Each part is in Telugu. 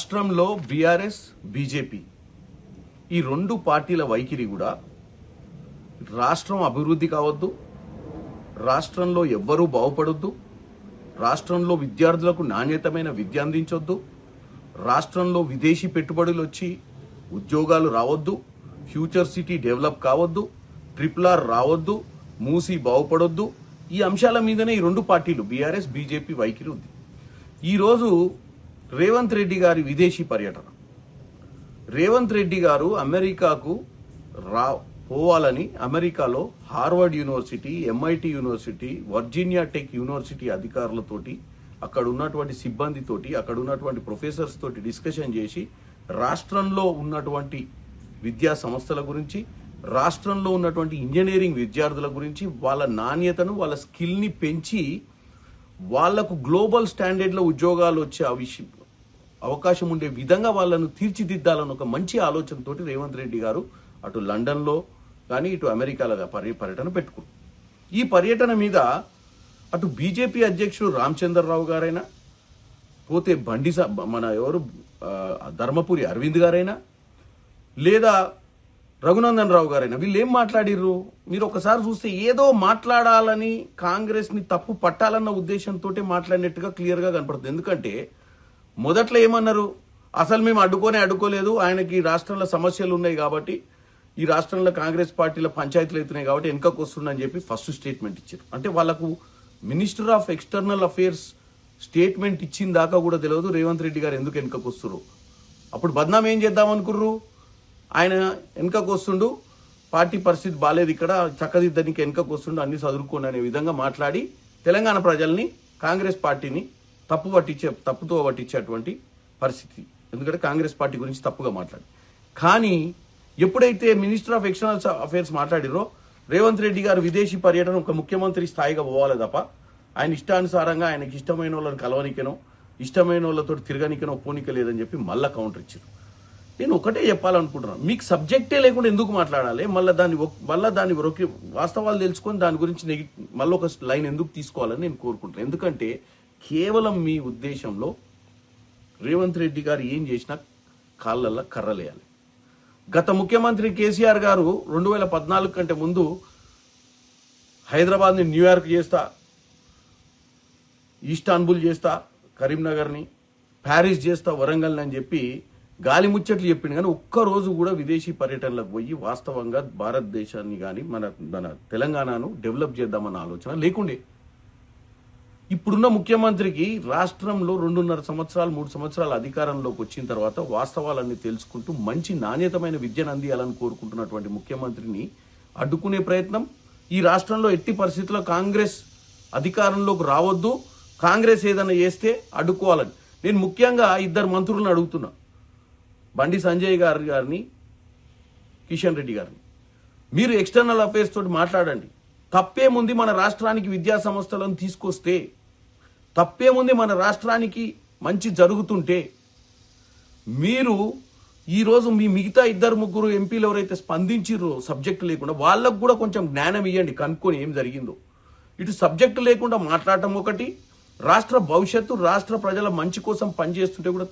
రాష్ట్రంలో బీఆర్ఎస్ బీజేపీ ఈ రెండు పార్టీల వైఖరి కూడా రాష్ట్రం అభివృద్ధి కావద్దు, రాష్ట్రంలో ఎవ్వరూ బాగుపడొద్దు, రాష్ట్రంలో విద్యార్థులకు నాణ్యతమైన విద్య అందించొద్దు, రాష్ట్రంలో విదేశీ పెట్టుబడులు వచ్చి ఉద్యోగాలు రావద్దు, ఫ్యూచర్ సిటీ డెవలప్ కావద్దు, RRR రావద్దు, మూసి బాగుపడొద్దు. ఈ అంశాల మీదనే ఈ రెండు పార్టీలు బీఆర్ఎస్ బీజేపీ వైఖరి ఉంది. ఈరోజు రేవంత్ రెడ్డి గారి విదేశీ పర్యటన, రేవంత్ రెడ్డి గారు అమెరికాకు పోవాలని అమెరికాలో Harvard university, MIT university, Virginia Tech university అధికారులతోటి, అక్కడ ఉన్నటువంటి సిబ్బందితోటి, అక్కడ ఉన్నటువంటి ప్రొఫెసర్స్ తోటి డిస్కషన్ చేసి రాష్ట్రంలో ఉన్నటువంటి విద్యా సంస్థల గురించి, రాష్ట్రంలో ఉన్నటువంటి ఇంజనీరింగ్ విద్యార్థుల గురించి, వాళ్ళ నాణ్యతను, వాళ్ళ స్కిల్ని పెంచి వాళ్లకు గ్లోబల్ స్టాండర్డ్లో ఉద్యోగాలు వచ్చే అవకాశం ఉండే విధంగా వాళ్ళను తీర్చిదిద్దాలని ఒక మంచి ఆలోచనతోటి రేవంత్ రెడ్డి గారు అటు లండన్లో కానీ ఇటు అమెరికాలో పర్యటన పెట్టుకున్నారు. ఈ పర్యటన మీద అటు బీజేపీ అధ్యక్షుడు రామచంద్రరావు గారైనా, పోతే మన ధర్మపురి అరవింద్ గారైనా, లేదా రఘునందన్ రావు గారైనా వీళ్ళు ఏం మాట్లాడిర్రు మీరు ఒకసారి చూస్తే ఏదో మాట్లాడాలని, కాంగ్రెస్ని తప్పు పట్టాలన్న ఉద్దేశంతో మాట్లాడినట్టుగా క్లియర్గా కనపడుతుంది. ఎందుకంటే మొదట్లో ఏమన్నారు, అసలు మేము అడ్డుకోలేదు, ఆయనకి రాష్ట్రంలో సమస్యలు ఉన్నాయి కాబట్టి, ఈ రాష్ట్రంలో కాంగ్రెస్ పార్టీల పంచాయతీలు అవుతున్నాయి కాబట్టి వెనుకకు వస్తుందని చెప్పి ఫస్ట్ స్టేట్మెంట్ ఇచ్చారు. అంటే వాళ్ళకు minister of external affairs statement ఇచ్చిన దాకా కూడా తెలియదు రేవంత్ రెడ్డి గారు ఎందుకు వెనుకకు వస్తున్నారు. అప్పుడు బద్నాం ఏం చేద్దాం అనుకుర్రు, ఆయన వెనుకకు వస్తుండు, పార్టీ పరిస్థితి బాలేదు, ఇక్కడ చక్కదిద్దనికి వెనుకకు వస్తుండు, అన్ని చదువుకోండి అనే విధంగా మాట్లాడి తెలంగాణ ప్రజల్ని, కాంగ్రెస్ పార్టీని తప్పుతో పట్టించేటువంటి పరిస్థితి. ఎందుకంటే కాంగ్రెస్ పార్టీ గురించి తప్పుగా మాట్లాడి. కానీ ఎప్పుడైతే మినిస్టర్ ఆఫ్ ఎక్స్టర్నల్ అఫేర్స్ మాట్లాడిరో, రేవంత్ రెడ్డి గారు విదేశీ పర్యటన ఒక ముఖ్యమంత్రి స్థాయిగా పోవాలి తప్ప ఆయన ఇష్టానుసారంగా ఆయనకి ఇష్టమైన వాళ్ళని కలవనికనో, ఇష్టమైన వాళ్ళతో తిరగనికనో పోనిక లేదని చెప్పి మళ్ళా కౌంటర్ ఇచ్చారు. నేను ఒకటే చెప్పాలనుకుంటున్నాను, మీకు సబ్జెక్టే లేకుండా ఎందుకు మాట్లాడాలి, మళ్ళీ దాన్ని వాస్తవాలు తెలుసుకొని దాని గురించి మళ్ళీ ఒక లైన్ ఎందుకు తీసుకోవాలని నేను కోరుకుంటున్నాను. ఎందుకంటే కేవలం మీ ఉద్దేశంలో రేవంత్ రెడ్డి గారు ఏం చేసినా కాళ్ళల్లో కర్రలేయాలి. గత ముఖ్యమంత్రి కేసీఆర్ గారు 2014 కంటే ముందు హైదరాబాద్ని న్యూయార్క్ చేస్తా, ఇస్తాన్బుల్ చేస్తా, కరీంనగర్ని ప్యారిస్ చేస్తా, వరంగల్ అని చెప్పి గాలి ముచ్చట్లు చెప్పింది. కానీ ఒక్కరోజు కూడా విదేశీ పర్యటనలకు పోయి వాస్తవంగా భారతదేశాన్ని కానీ మన తెలంగాణను డెవలప్ చేద్దామన్న ఆలోచన లేకుండే. ఇప్పుడున్న ముఖ్యమంత్రికి రాష్ట్రంలో 2.5 సంవత్సరాలు 3 సంవత్సరాల అధికారంలోకి వచ్చిన తర్వాత వాస్తవాలన్నీ తెలుసుకుంటూ మంచి నాణ్యతమైన విద్యను అందియాలని కోరుకుంటున్నటువంటి ముఖ్యమంత్రిని అడ్డుకునే ప్రయత్నం, ఈ రాష్ట్రంలో ఎట్టి పరిస్థితుల్లో కాంగ్రెస్ అధికారంలోకి రావద్దు, కాంగ్రెస్ ఏదైనా చేస్తే అడ్డుకోవాలని నేను ముఖ్యంగా 2 మంత్రులను అడుగుతున్నా, బండి సంజయ్ గారిని, కిషన్ రెడ్డి గారిని. మీరు ఎక్స్టర్నల్ అఫేర్స్ తోటి మాట్లాడండి. తప్పేముంది మన రాష్ట్రానికి విద్యా సంస్థలను తీసుకొస్తే, తప్పేముంది మన రాష్ట్రానికి మంచి జరుగుతుంటే. మీరు ఈరోజు మీ మిగతా 2-3 ఎంపీలు ఎవరైతే స్పందించిర్రో సబ్జెక్టు లేకుండా, వాళ్ళకు కూడా కొంచెం జ్ఞానం ఇవ్వండి, కనుక్కొని ఏం జరిగిందో. ఇటు సబ్జెక్టు లేకుండా మాట్లాడటం ఒకటి, రాష్ట్ర భవిష్యత్తు, రాష్ట్ర ప్రజల మంచి కోసం పనిచేస్తుంటే కూడా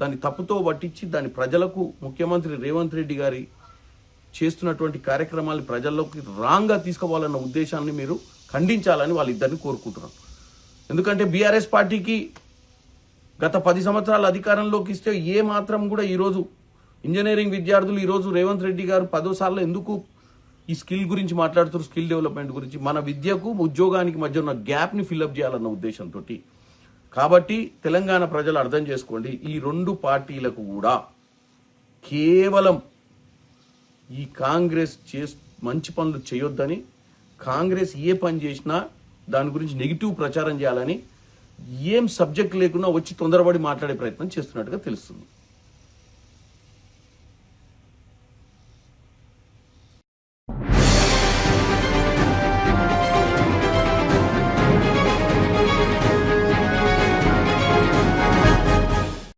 దాన్ని తప్పుతో పట్టించి దాని ప్రజలకు ముఖ్యమంత్రి రేవంత్ రెడ్డి గారి చేస్తున్నటువంటి కార్యక్రమాలు ప్రజల్లోకి రాంగ్గా తీసుకోవాలన్న ఉద్దేశాన్ని మీరు ఖండించాలని వాళ్ళిద్దరిని కోరుకుంటున్నాం. ఎందుకంటే బీఆర్ఎస్ పార్టీకి గత 10 సంవత్సరాల అధికారంలోకి ఇస్తే ఏ మాత్రం కూడా ఈరోజు ఇంజనీరింగ్ విద్యార్థులు ఈరోజు రేవంత్ రెడ్డి గారు 10 సార్లు ఎందుకు ఈ స్కిల్ గురించి మాట్లాడుతున్నారు, స్కిల్ డెవలప్మెంట్ గురించి, మన విద్యకు ఉద్యోగానికి మధ్య ఉన్న గ్యాప్ని ఫిల్అప్ చేయాలన్న ఉద్దేశంతో. కాబట్టి తెలంగాణ ప్రజలు అర్థం చేసుకోండి, ఈ 2 పార్టీలకు కూడా కేవలం ఈ కాంగ్రెస్ మంచి పనులు చేయొద్దని, కాంగ్రెస్ ఏ పని చేసినా దాని గురించి నెగిటివ్ ప్రచారం చేయాలని, ఏం సబ్జెక్ట్ లేకుండా వచ్చి తొందరపడి మాట్లాడే ప్రయత్నం చేస్తున్నట్టుగా తెలుస్తుంది.